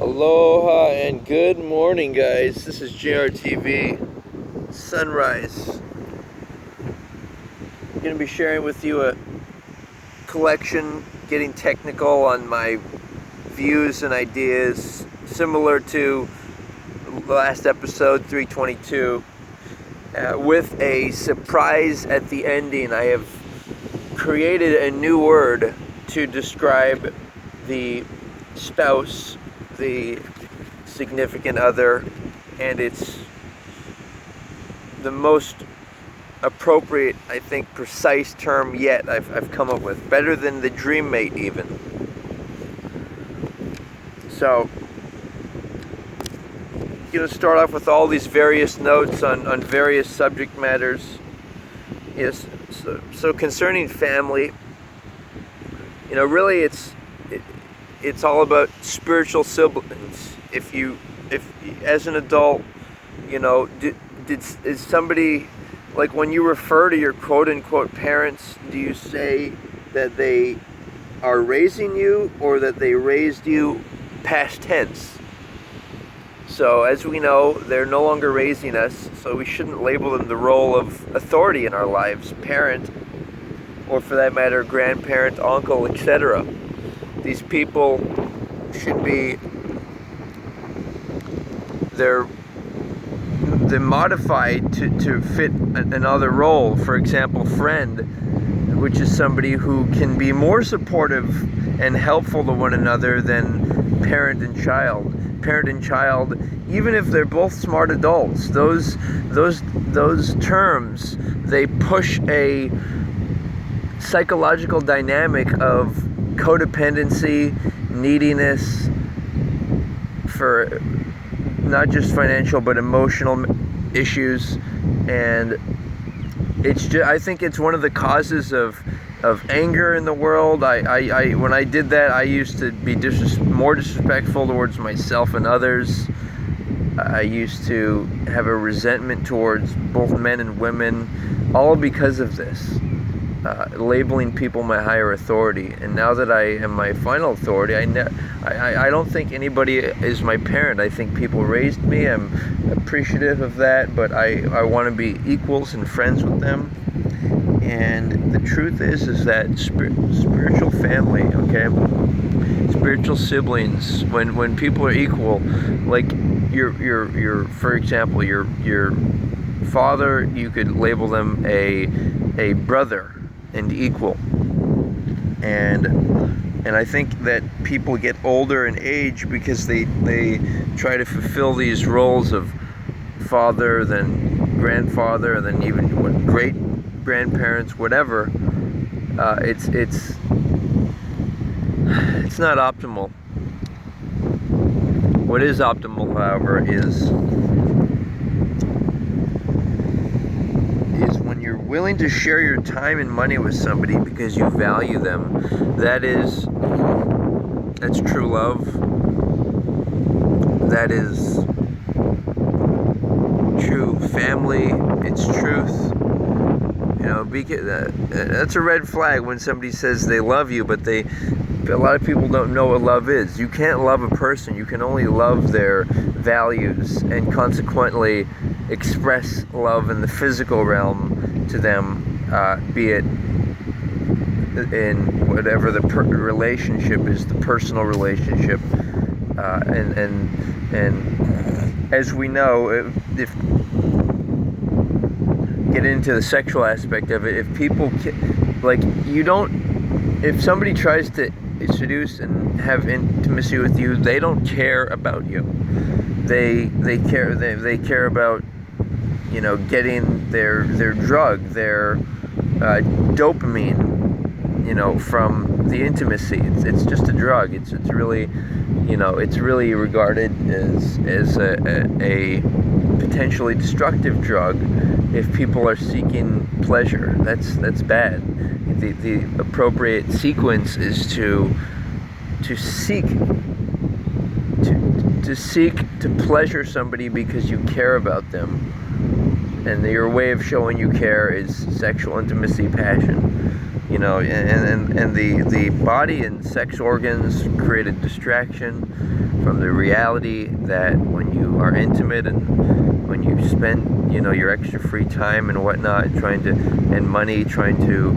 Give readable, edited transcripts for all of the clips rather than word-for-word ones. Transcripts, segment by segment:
Aloha and good morning, guys. This is JRTV Sunrise. I'm going to be sharing with you a collection, getting technical on my views and ideas, similar to the last episode, 322, with a surprise at the ending. I have created a new word to describe the spouse, the significant other, and it's the most appropriate, I think, precise term yet I've come up with. Better than the dream mate, even. So, start off with all these various notes on various subject matters. Yes, so concerning family, really it's all about spiritual siblings. If as an adult, is somebody, like, when you refer to your quote unquote parents, do you say that they are raising you or that they raised you past tense? So as we know, they're no longer raising us, so we shouldn't label them the role of authority in our lives, parent, or for that matter, grandparent, uncle, etc. These people should be, they're modified to fit another role. For example, friend, which is somebody who can be more supportive and helpful to one another than parent and child. Parent and child, even if they're both smart adults, those terms, they push a psychological dynamic of codependency, neediness for not just financial but emotional issues, and I think it's one of the causes of anger in the world. I when I did that, I used to be more disrespectful towards myself and others. I used to have a resentment towards both men and women, all because of this. Labeling people my higher authority. And now that I am my final authority, I don't think anybody is my parent. I think people raised me. I'm appreciative of that, but I want to be equals and friends with them. And the truth is that spiritual family, okay, spiritual siblings, when people are equal, like your for example, your father, you could label them a brother and equal. And I think that people get older in age because they try to fulfill these roles of father, then grandfather, then even great grandparents, whatever. It's not optimal. What is optimal, however, is when you're willing to share your time and money with somebody because you value them. That's true love. That is true family. It's truth. That's a red flag when somebody says they love you, but a lot of people don't know what love is. You can't love a person. You can only love their values and consequently express love in the physical realm to them, be it in whatever the relationship is, the personal relationship. And as we know, if get into the sexual aspect of it, if people if somebody tries to seduce and have intimacy with you, they don't care about you. They care about getting their drug, their dopamine, from the intimacy. It's just a drug. It's really, it's really regarded as a potentially destructive drug if people are seeking pleasure. That's bad. The appropriate sequence is to seek to pleasure somebody because you care about them, and your way of showing you care is sexual intimacy, passion. and the body and sex organs create a distraction from the reality that when you are intimate and when you spend, your extra free time and whatnot and money trying to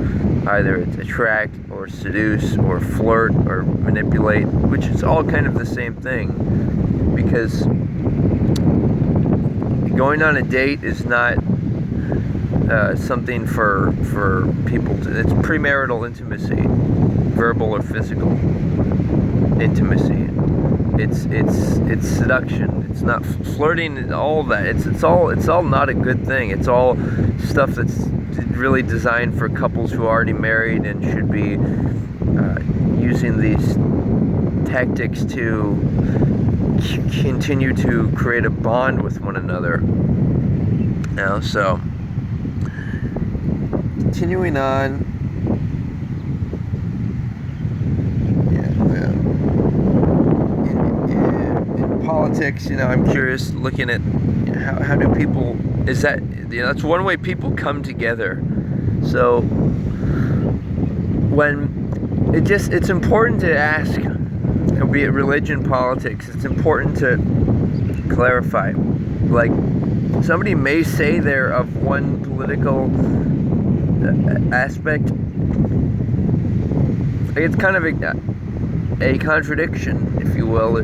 either attract or seduce or flirt or manipulate, which is all kind of the same thing, because going on a date is not something for people to. It's premarital intimacy, verbal or physical intimacy. It's seduction. It's not flirting and all that. It's all not a good thing. It's all stuff that's really designed for couples who are already married and should be using these tactics to continue to create a bond with one another. So continuing on. In politics, I'm curious, looking at how do people, is that, that's one way people come together. So when it's important to ask, be it religion, politics, it's important to clarify. Like, somebody may say they're of one political aspect. It's kind of a contradiction, if you will.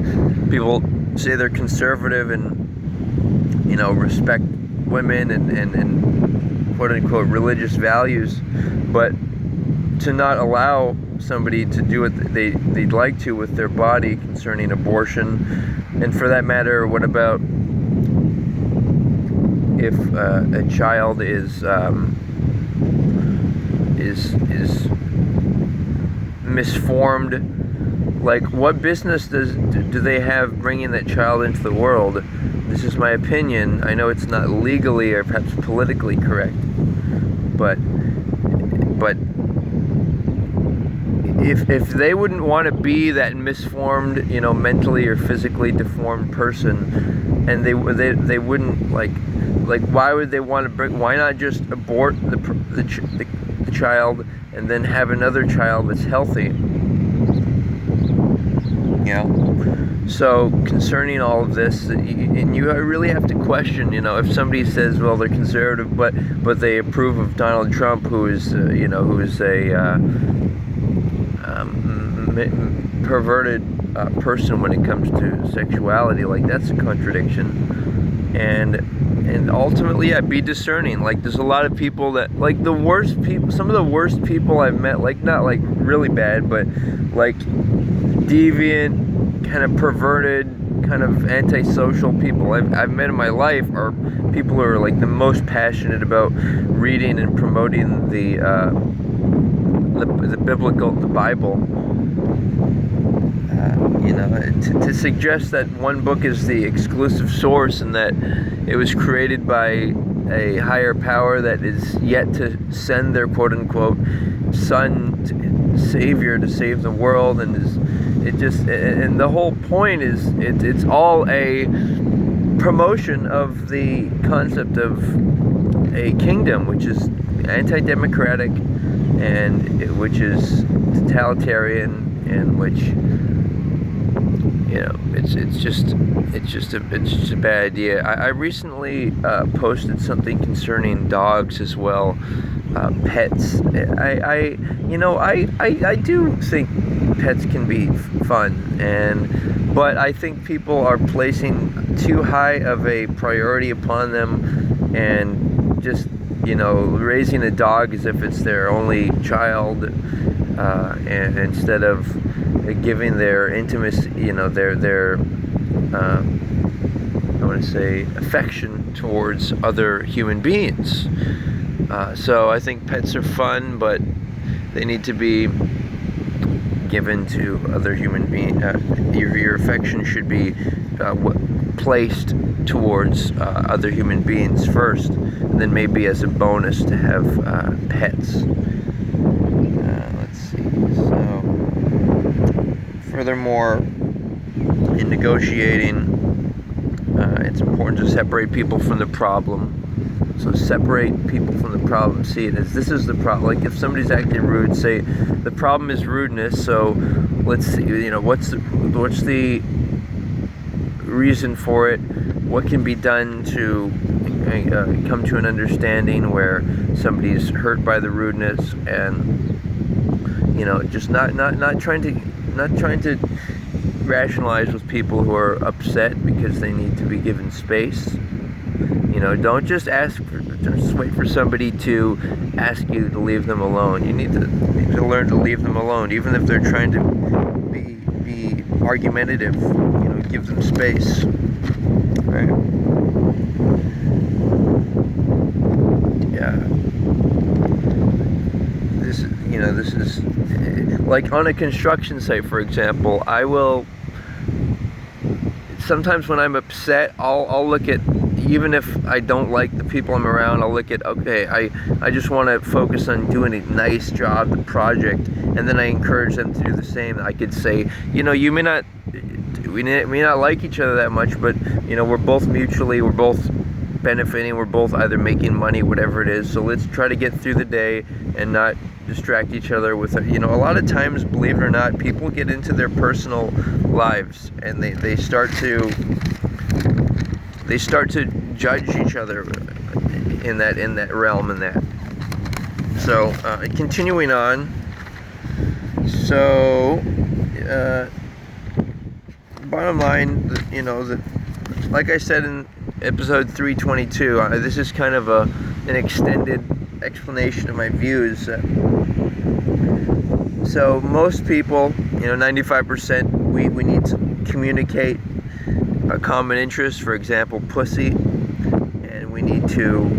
People say they're conservative and respect women and quote unquote religious values, but to not allow somebody to do what they'd like to with their body concerning abortion. And for that matter, what about if a child is misformed? Like, what business do they have bringing that child into the world? This is my opinion. I know it's not legally or perhaps politically correct, but if they wouldn't want to be that misformed, mentally or physically deformed person, and they wouldn't like why would they want to bring? Why not just abort the child and then have another child that's healthy? So concerning all of this, and you really have to question, if somebody says, well, they're conservative, but they approve of Donald Trump, who is a perverted person when it comes to sexuality. Like, that's a contradiction. And ultimately, be discerning. Like, there's a lot of people that, like, the worst people, some of the worst people I've met, like, not like really bad, but like deviant, kind of perverted, kind of antisocial people I've met in my life are people who are like the most passionate about reading and promoting the biblical, the Bible. To suggest that one book is the exclusive source and that it was created by a higher power that is yet to send their quote-unquote savior to save the world, and and the whole point is it's all a promotion of the concept of a kingdom which is anti-democratic and which is totalitarian, and which it's just a bad idea. I recently posted something concerning dogs as well, pets. I do think pets can be fun, but I think people are placing too high of a priority upon them, and just raising a dog as if it's their only child, and instead of giving their intimacy, their I want to say affection towards other human beings. So I think pets are fun, but they need to be given to other human beings. Your affection should be placed towards other human beings first, and then maybe as a bonus to have pets. Let's see. So, furthermore, in negotiating, it's important to separate people from the problem. So separate people from the problem. See it as this is the problem. Like if somebody's acting rude, say the problem is rudeness. So let's see, what's the reason for it? What can be done to come to an understanding where somebody's hurt by the rudeness, and just not trying to rationalize with people who are upset because they need to be given space. Don't just wait for somebody to ask you to leave them alone. You need to learn to leave them alone, even if they're trying to be argumentative. Give them space. Right? Yeah. This is like on a construction site, for example. I will sometimes when I'm upset, I'll look at, even if I don't like the people I'm around, I'll look at, okay, I just want to focus on doing a nice job, the project, and then I encourage them to do the same. I could say, we may not like each other that much, but we're both benefiting, we're both either making money, whatever it is, so let's try to get through the day and not distract each other with a lot of times, believe it or not, people get into their personal lives and they start to judge each other in that realm, in that. So continuing on, so bottom line, like I said in episode 322, this is kind of an extended explanation of my views. So most people, 95%, we need to communicate a common interest, for example, pussy, and we need to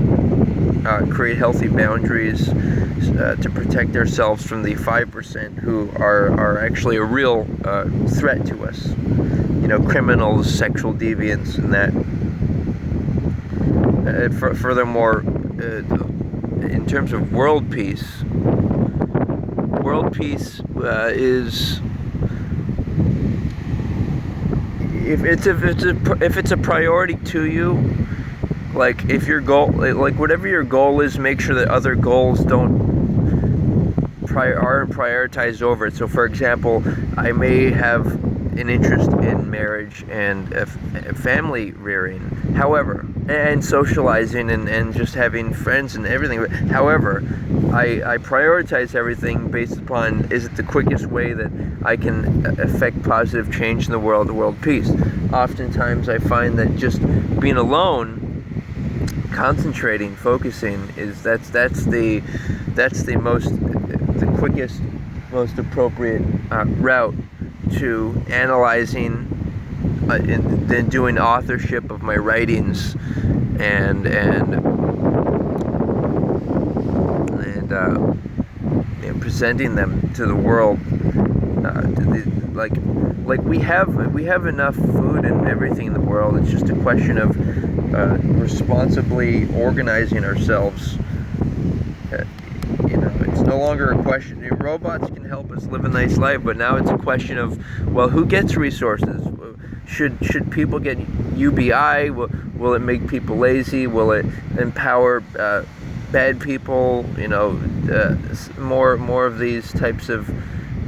create healthy boundaries to protect ourselves from the 5% who are actually a real threat to us. Criminals, sexual deviants, and that. Furthermore, in terms of world peace is, if it's a priority to you, like if your goal, like whatever your goal is, make sure that other goals aren't prioritized over it. So for example, I may have an interest in marriage and family rearing, however, and socializing and just having friends and everything. However, I prioritize everything based upon, is it the quickest way that I can affect positive change in the world peace. Oftentimes I find that just being alone, concentrating, focusing, that's the quickest, most appropriate route to analyzing and then doing authorship of my writings and presenting them to the world. Like we have enough food and everything in the world. It's just a question of responsibly organizing ourselves. It's no longer a question. Robots can help us live a nice life, but now it's a question of, well, who gets resources? Should people get UBI? Will it make people lazy? Will it empower bad people? More of these types of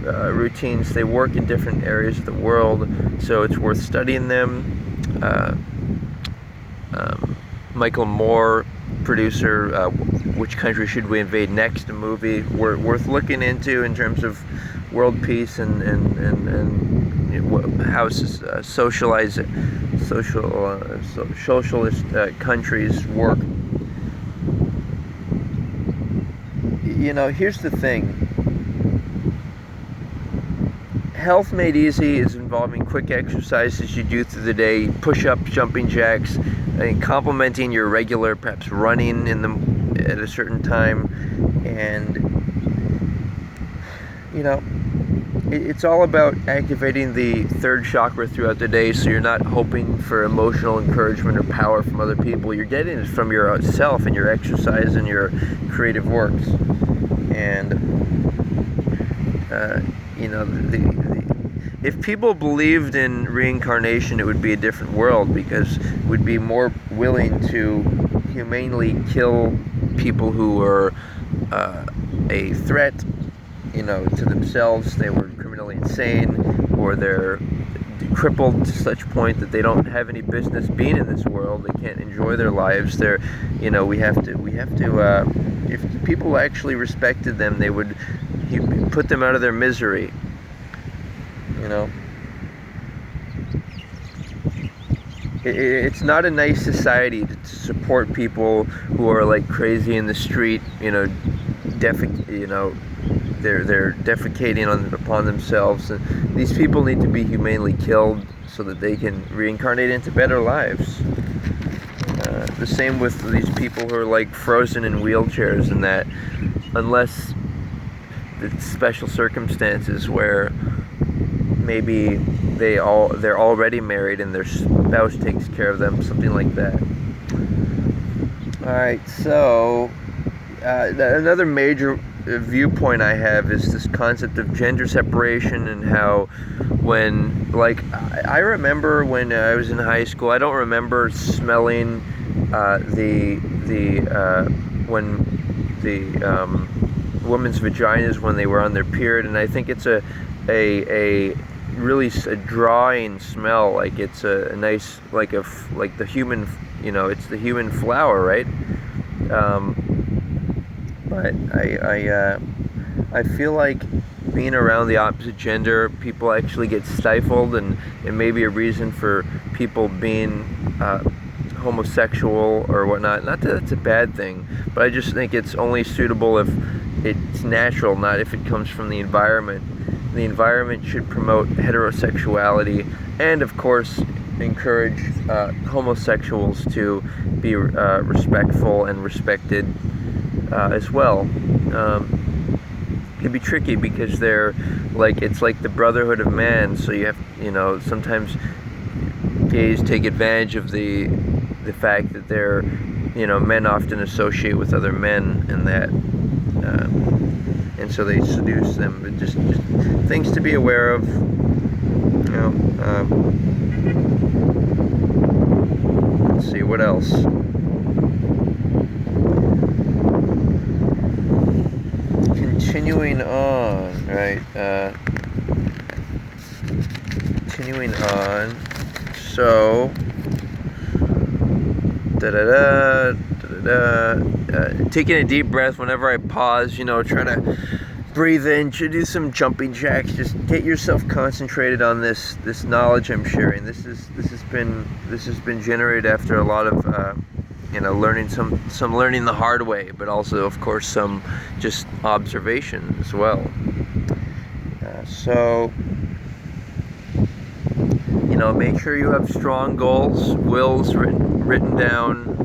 routines. They work in different areas of the world, so it's worth studying them. Michael Moore, producer, Which Country Should We Invade Next? A movie worth looking into in terms of world peace and how socialist countries work. Here's the thing. Health Made Easy is involving quick exercises you do through the day, push-ups, jumping jacks, and complementing your regular, perhaps running at a certain time. And it's all about activating the third chakra throughout the day, so you're not hoping for emotional encouragement or power from other people. You're getting it from yourself and your exercise and your creative works. And if people believed in reincarnation, it would be a different world, because we'd be more willing to humanely kill people who were a threat, to themselves. They were criminally insane, or they're crippled to such point that they don't have any business being in this world. They can't enjoy their lives. We have to. If people actually respected them, they would put them out of their misery. It's not a nice society to support people who are like crazy in the street. They're defecating upon themselves, and these people need to be humanely killed so that they can reincarnate into better lives. The same with these people who are like frozen in wheelchairs, and that unless it's special circumstances where maybe they're already married and their spouse takes care of them, something like that. Alright, so another major viewpoint I have is this concept of gender separation, and how I remember when I was in high school, I don't remember smelling when the women's vaginas when they were on their period, and I think it's a really a drawing smell, like it's a nice, like the human, it's the human flower, right? But I feel like being around the opposite gender, people actually get stifled, and it may be a reason for people being homosexual or whatnot. Not that it's a bad thing, but I just think it's only suitable if it's natural, not if it comes from the environment. The environment should promote heterosexuality and, of course, encourage homosexuals to be respectful and respected as well. It can be tricky because it's like the brotherhood of man, so you have, sometimes gays take advantage of the fact that they're, men often associate with other men, and that and so they seduce them. But just things to be aware of. Let's see what else. Continuing on, right? Continuing on. So. Taking a deep breath whenever I pause, try to breathe in, do some jumping jacks, just get yourself concentrated on this knowledge I'm sharing. This has been generated after a lot of learning some learning the hard way, but also, of course, some just observation as well. So make sure you have strong goals, wills written down,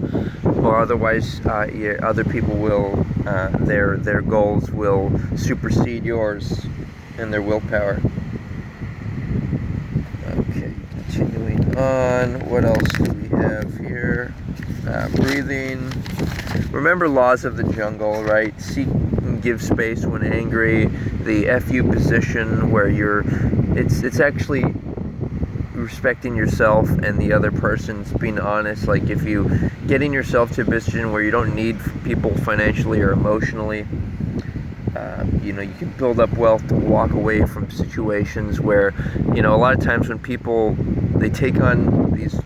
or otherwise other people will their goals will supersede yours and their willpower. Okay, continuing on. What else do we have here? Breathing. Remember laws of the jungle, right? Seek and give space when angry. The FU position where it's actually respecting yourself and the other person's being honest. Like if you getting yourself to a position where you don't need people financially or emotionally, you can build up wealth to walk away from situations where, a lot of times when people, they take on these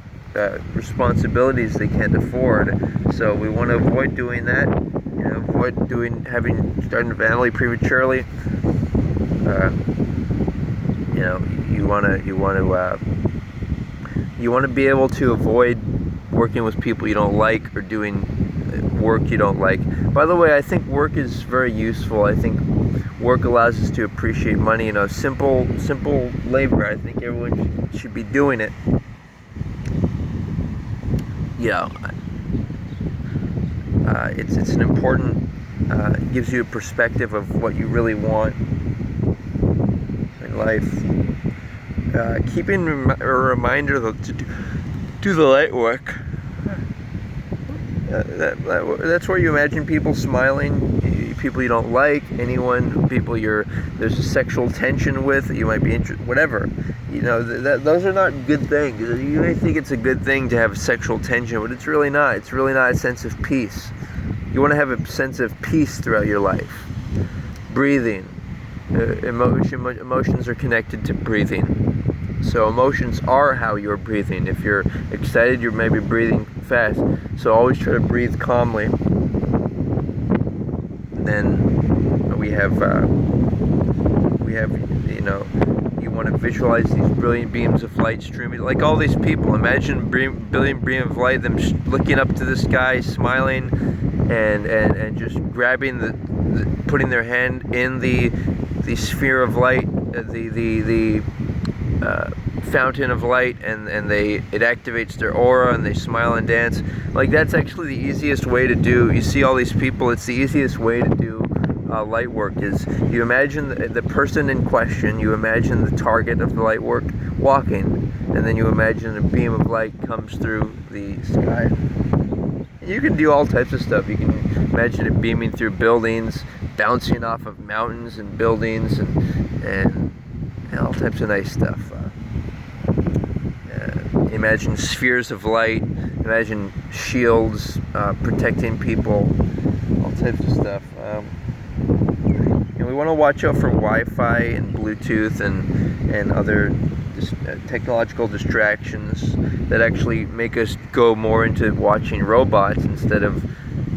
responsibilities they can't afford. So we want to avoid doing that, avoid starting a family prematurely. You want to be able to avoid working with people you don't like, or doing work you don't like. By the way, I think work is very useful. I think work allows us to appreciate money. Simple labor. I think everyone should be doing it. It's an important. It gives you a perspective of what you really want in life. Keeping a reminder to do the light work. That's where you imagine people smiling. people you don't like, people there's a sexual tension with, that you might be interested, whatever. Those are not good things. You may think it's a good thing to have sexual tension, but it's really not. It's really not a sense of peace. You want to have a sense of peace throughout your life. Breathing. Emotions are connected to breathing. So emotions are how you're breathing. If you're excited, you're maybe breathing fast. So always try to breathe calmly. Then we have you want to visualize these brilliant beams of light streaming, like all these people. Imagine brilliant beam of light, them looking up to the sky, smiling, and just grabbing putting their hand in the sphere of light, the fountain of light, and it activates their aura, and they smile and dance. Like, that's actually the easiest way to do. You see all these people, it's the easiest way to do light work. Is you imagine the person in question, you imagine the target of the light work walking, and then you imagine a beam of light comes through the sky. You can do all types of stuff. You can imagine it beaming through buildings, bouncing off of mountains and buildings, and all types of nice stuff. Imagine spheres of light, imagine shields protecting people, all types of stuff. We want to watch out for Wi-Fi and Bluetooth and other technological distractions that actually make us go more into watching robots instead of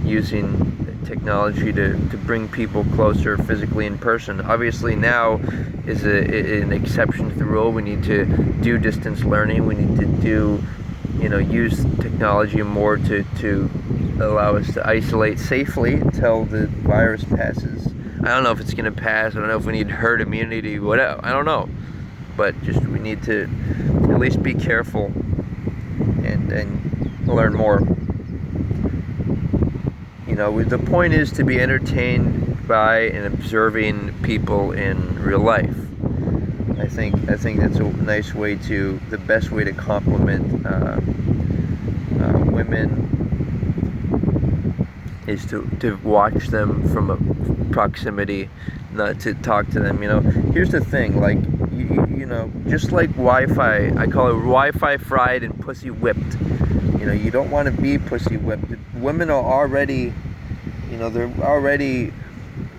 using technology to bring people closer physically in person. Obviously now is an exception to the rule. We need to do distance learning. We need to use technology more to allow us to isolate safely until the virus passes. I don't know if it's going to pass. I don't know if we need herd immunity, whatever. I don't know. But we need to at least be careful and learn more. The point is to be entertained by and observing people in real life. I think that's a nice way the best way to compliment women is to watch them from a proximity, not to talk to them. Here's the thing, like, just like Wi-Fi, I call it Wi-Fi fried and pussy whipped. You don't want to be pussy whipped. Women are already, they're already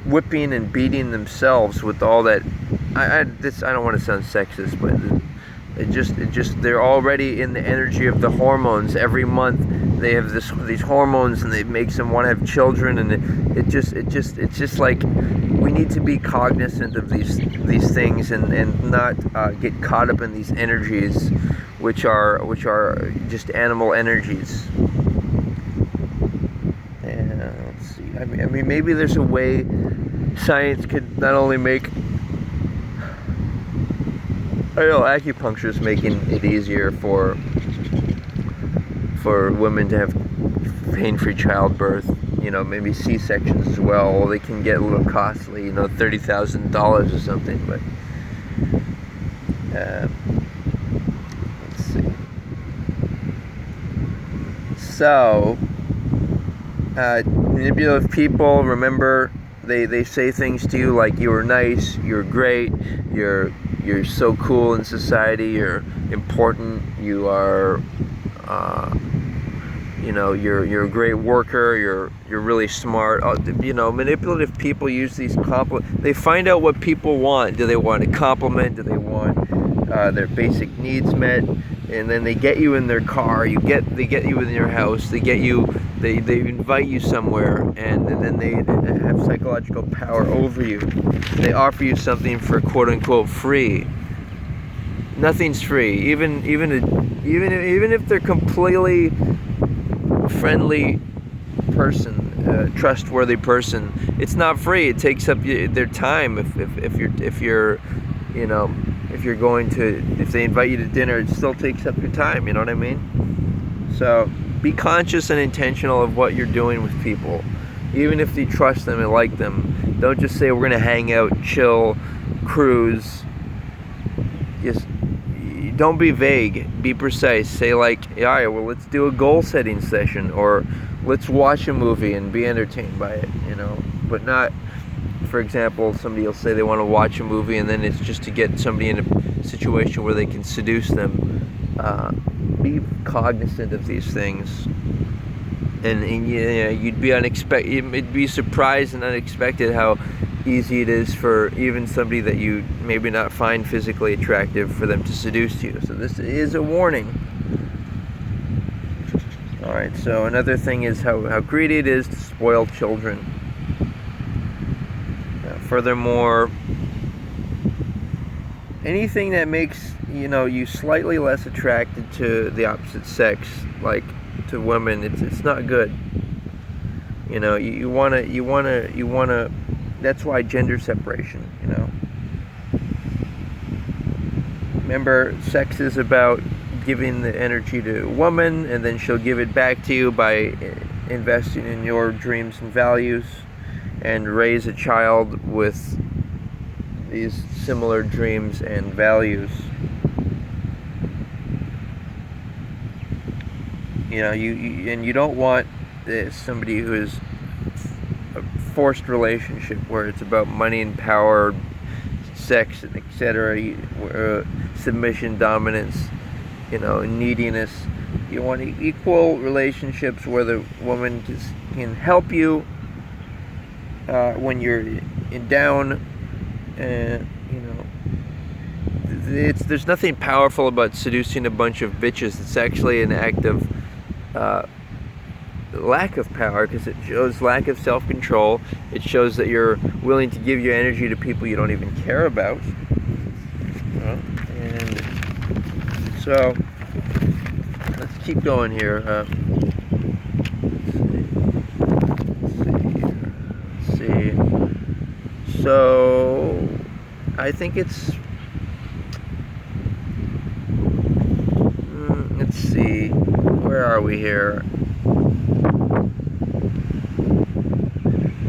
whipping and beating themselves with all that. I don't want to sound sexist, but they're already in the energy of the hormones. Every month they have these hormones, and it makes them want to have children, and it's just like, we need to be cognizant of these things and not get caught up in these energies, which are just animal energies. And let's see. I mean, maybe there's a way science could not only make. I know acupuncture is making it easier for women to have pain-free childbirth. Maybe C-sections as well. They can get a little costly, $30,000 or something. But let's see. So, manipulative people, remember, they say things to you like, you are nice, you're great, you're so cool in society, you're important, you are you're a great worker, you're really smart. Manipulative people use these compliments. They find out what people want. Do they want a compliment? Do they want their basic needs met? And then they get you in their car. They get you in your house. They invite you somewhere, and then they have psychological power over you. They offer you something for quote unquote free. Nothing's free. Even if they're completely friendly person, trustworthy person, it's not free. It takes up their time. If they invite you to dinner, it still takes up your time. You know what I mean? So be conscious and intentional of what you're doing with people, even if you trust them and like them. Don't just say, we're gonna hang out, chill, cruise. Just don't be vague, be precise. Say like, all right, well, let's do a goal setting session, or let's watch a movie and be entertained by it, but not, for example, somebody will say they want to watch a movie and then it's just to get somebody in a situation where they can seduce them. Be cognizant of these things, and you'd be surprised and unexpected how easy it is for even somebody that you maybe not find physically attractive for them to seduce you. So this is a warning. Alright, so another thing is how greedy it is to spoil children. Furthermore, anything that makes you slightly less attracted to the opposite sex, like to women, it's not good. You wanna. That's why gender separation. Remember, sex is about giving the energy to a woman, and then she'll give it back to you by investing in your dreams and values, and raise a child with these similar dreams and values. You don't want somebody who is a forced relationship where it's about money and power, sex, etc., submission, dominance, neediness. You want equal relationships where the woman can help you when you're in down. There's nothing powerful about seducing a bunch of bitches. It's actually an act of lack of power, because it shows lack of self-control. It shows that you're willing to give your energy to people you don't even care about. And so let's keep going here. Let's see. So I think it's let's see, where are we here?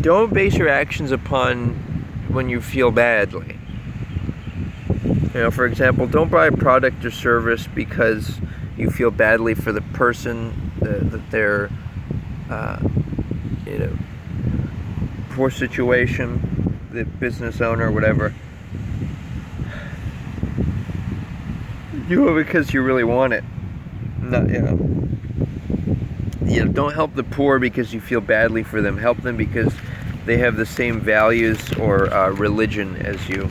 Don't base your actions upon when you feel badly. For example, don't buy a product or service because you feel badly for the person that they're, poor situation, the business owner, whatever. Do it because you really want it. Not, don't help the poor because you feel badly for them. Help them because they have the same values or religion as you.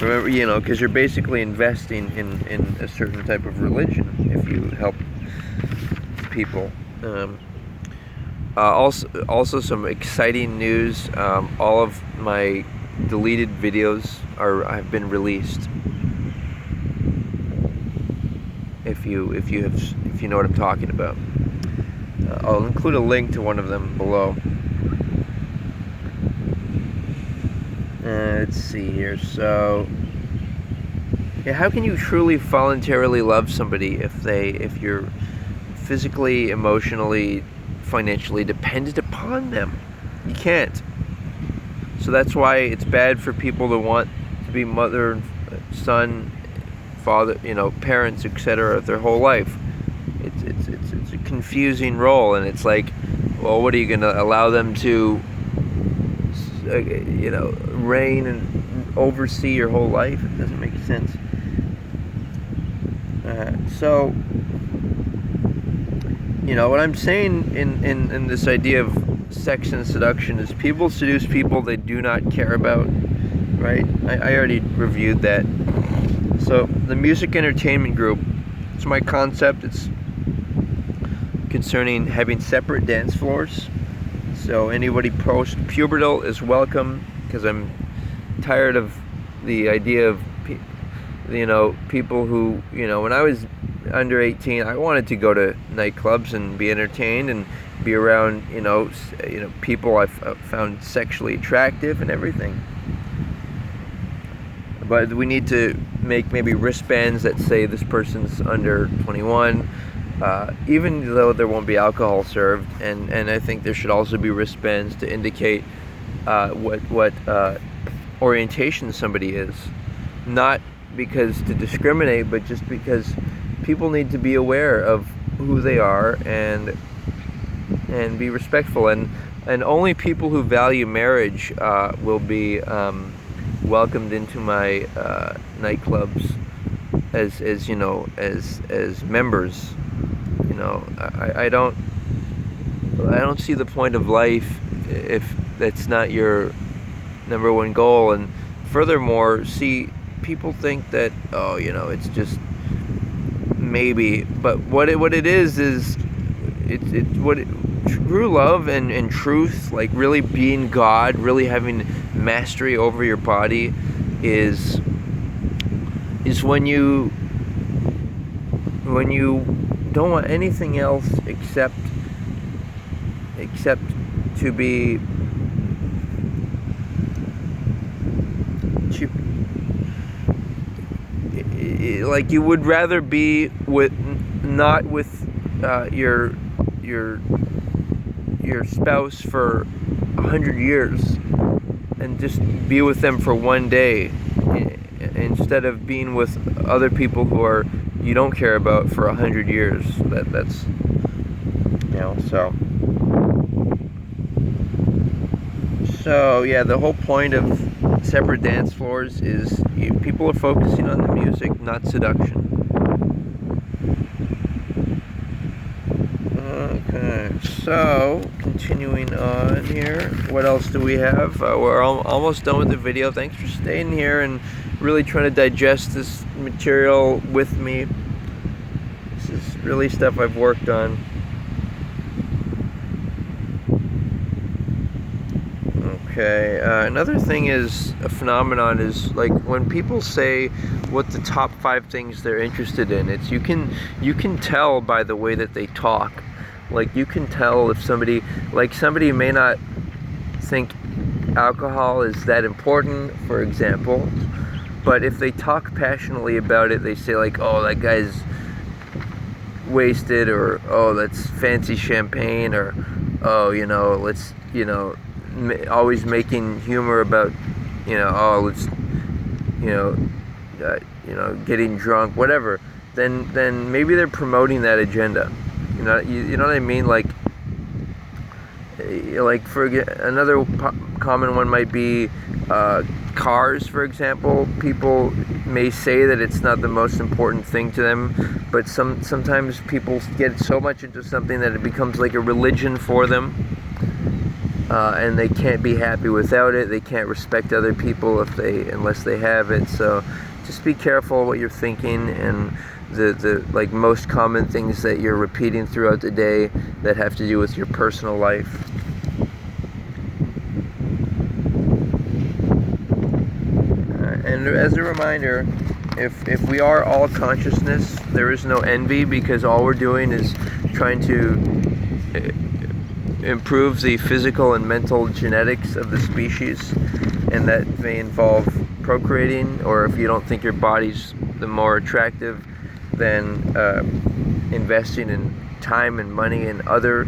Remember, because you're basically investing in a certain type of religion if you help people. Also some exciting news. All of my deleted videos have been released. If you know what I'm talking about. I'll include a link to one of them below. Let's see here. So, how can you truly voluntarily love somebody if you're physically, emotionally, financially dependent upon them? You can't. So that's why it's bad for people to want to be mother, son, father, parents, etc. their whole life. It's a confusing role, and it's like, well, what are you going to allow them to, reign and oversee your whole life? It doesn't make sense. So, what I'm saying in this idea of sex and seduction is people seduce people they do not care about, right? I already reviewed that. So, the Music Entertainment Group, it's my concept. It's concerning having separate dance floors. So anybody post-pubertal is welcome, because I'm tired of the idea of people who, when I was under 18, I wanted to go to nightclubs and be entertained and be around, people I found sexually attractive and everything. But we need to make maybe wristbands that say this person's under 21, even though there won't be alcohol served, and I think there should also be wristbands to indicate what orientation somebody is, not because to discriminate, but just because people need to be aware of who they are and be respectful. And and only people who value marriage will be welcomed into my nightclubs as you know, as members. You know, I don't see the point of life if that's not your number one goal. And furthermore, see, people think that, oh, you know, it's just maybe, but what it is true love and truth, like really being God, really having mastery over your body, is when you don't want anything else except to be like you would rather be with not with your spouse for 100 years and just be with them for one day, instead of being with other people who you don't care about for 100 years. That's you know, so yeah, the whole point of separate dance floors is people are focusing on the music, not seduction. Okay, so continuing on here, what else do we have? We're almost done with the video. Thanks for staying here and really trying to digest this material with me. This is really stuff I've worked on. Okay, another thing is, a phenomenon is, like, when people say what the top 5 things they're interested in, it's you can tell by the way that they talk. Like, you can tell if somebody may not think alcohol is that important, for example, but if they talk passionately about it, they say, like, oh, that guy's wasted, or oh, that's fancy champagne, or oh, you know, let's, you know, always making humor about, you know, oh, let's, you know, getting drunk, whatever. Then maybe they're promoting that agenda. You know what I mean? Like for another common one might be cars, for example. People may say that it's not the most important thing to them, but sometimes people get so much into something that it becomes like a religion for them. And they can't be happy without it. They can't respect other people unless they have it. So just be careful what you're thinking, and the like most common things that you're repeating throughout the day that have to do with your personal life. And as a reminder, if we are all consciousness, there is no envy, because all we're doing is trying to improve the physical and mental genetics of the species, and that may involve procreating, or if you don't think your body's the more attractive, then investing in time and money in other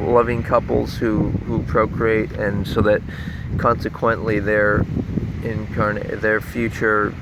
loving couples who procreate, and so that consequently their future